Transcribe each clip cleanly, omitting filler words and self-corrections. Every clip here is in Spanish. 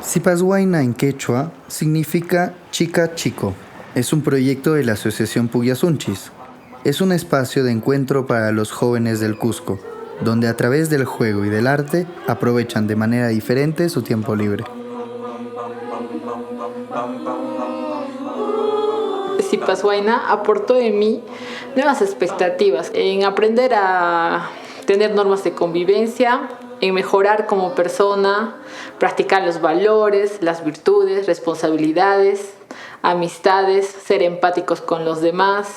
Sipashuayna en quechua significa chica chico. Es un proyecto de la Asociación Puyasunchis. Es un espacio de encuentro para los jóvenes del Cusco, donde a través del juego y del arte aprovechan de manera diferente su tiempo libre. Sipashuayna aportó en mí nuevas expectativas, en aprender a tener normas de convivencia, en mejorar como persona, practicar los valores, las virtudes, responsabilidades, amistades, ser empáticos con los demás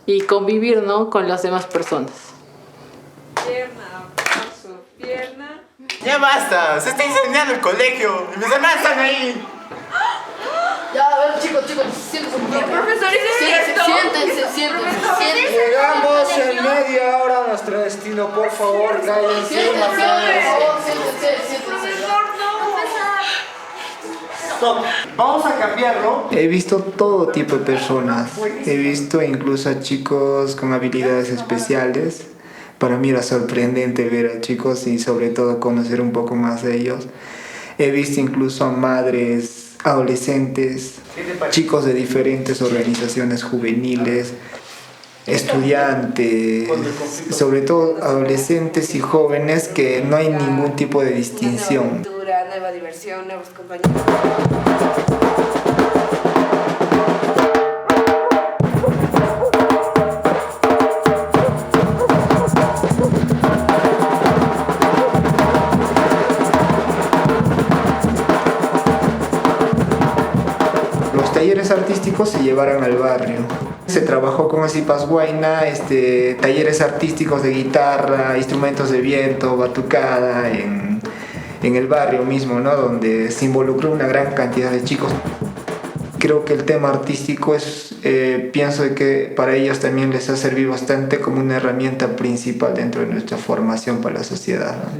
y convivir, ¿no?, con las demás personas. Pierna, paso, pierna. Ya basta, se está incendiando el colegio y mis hermanas están ahí. Ya, a ver, chicos, siéntense un poco. Profesor, ¿es Siéntense. Llegamos en media hora a nuestro destino, por favor, cállense. Siéntense. Stop, vamos a cambiarlo. He visto todo tipo de personas. He visto incluso a chicos con habilidades especiales. Para mí era sorprendente ver a chicos y sobre todo conocer un poco más de ellos. He visto incluso a madres, adolescentes, chicos de diferentes organizaciones juveniles, estudiantes, sobre todo adolescentes y jóvenes que no hay ningún tipo de distinción. Nueva diversión, nuevos compañeros. Los talleres artísticos se llevaron al barrio. Se trabajó con Sipashuayna, talleres artísticos de guitarra, instrumentos de viento, batucada, en el barrio mismo, ¿no?, donde se involucró una gran cantidad de chicos. Creo que el tema artístico pienso de que para ellos también les ha servido bastante como una herramienta principal dentro de nuestra formación para la sociedad, ¿no?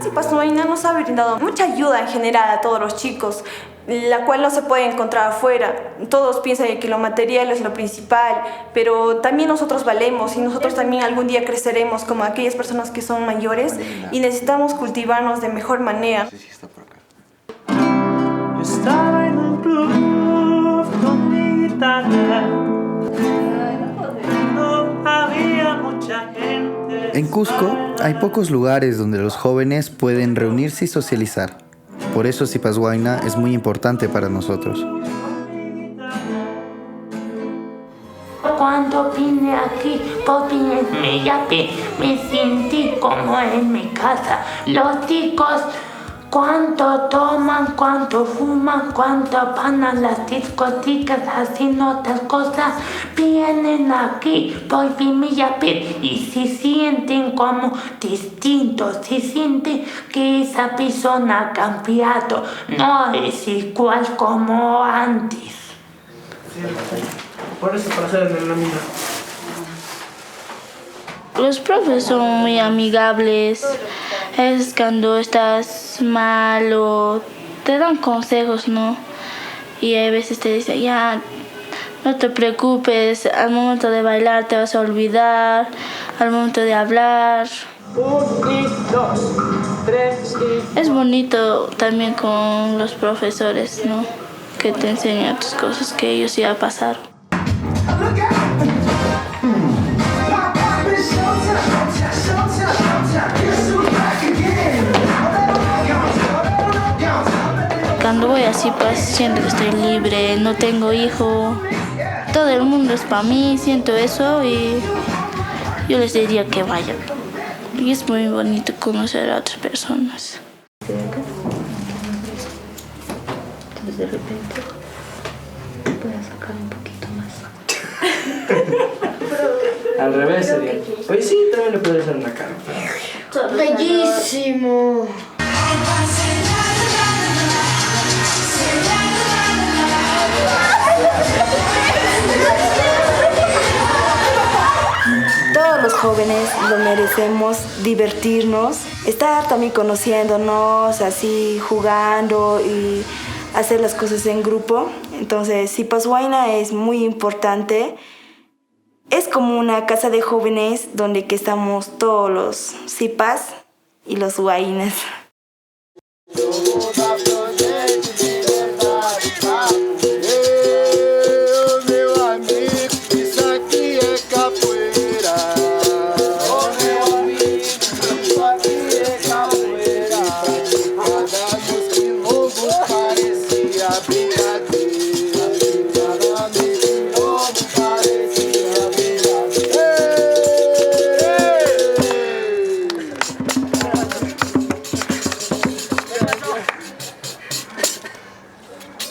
Sipashuayna nos ha brindado mucha ayuda en general a todos los chicos, la cual no se puede encontrar afuera. Todos piensan que lo material es lo principal, pero también nosotros valemos y nosotros también algún día creceremos como aquellas personas que son mayores y necesitamos cultivarnos de mejor manera. Yo estaba en un club con mi guitarra, no había mucha gente. En Cusco hay pocos lugares donde los jóvenes pueden reunirse y socializar. Por eso Sipashuayna es muy importante para nosotros. Cuando vine aquí por Villape, me sentí como en mi casa. Los chicos, cuánto toman, cuánto fuman, cuánto van a las discotecas haciendo otras cosas, vienen aquí por Villape y se sienten como distintos, se sienten que esa persona ha cambiado, no es igual como antes. Por eso pasaron en la mina. Los profes son muy amigables. Es cuando estás mal o te dan consejos, ¿no? Y a veces te dicen, ya, no te preocupes, al momento de bailar te vas a olvidar, al momento de hablar. 1 y 2, 3 y... Es bonito también con los profesores, ¿no?, que te enseñan tus cosas que ellos ya pasaron. Cuando voy así, pues siento que estoy libre, no tengo hijo, todo el mundo es para mí, siento eso y yo les diría que vayan. Y es muy bonito conocer a otras personas. Entonces de repente voy a sacar un poquito más. Al revés sería. Pues sí, también le puedes hacer una cara. Bellísimo. Todos los jóvenes lo merecemos, divertirnos, estar también conociéndonos, así jugando y hacer las cosas en grupo. Entonces, Sipashuayna es muy importante. Es como una casa de jóvenes donde que estamos todos los sipas y los huaynas. Todos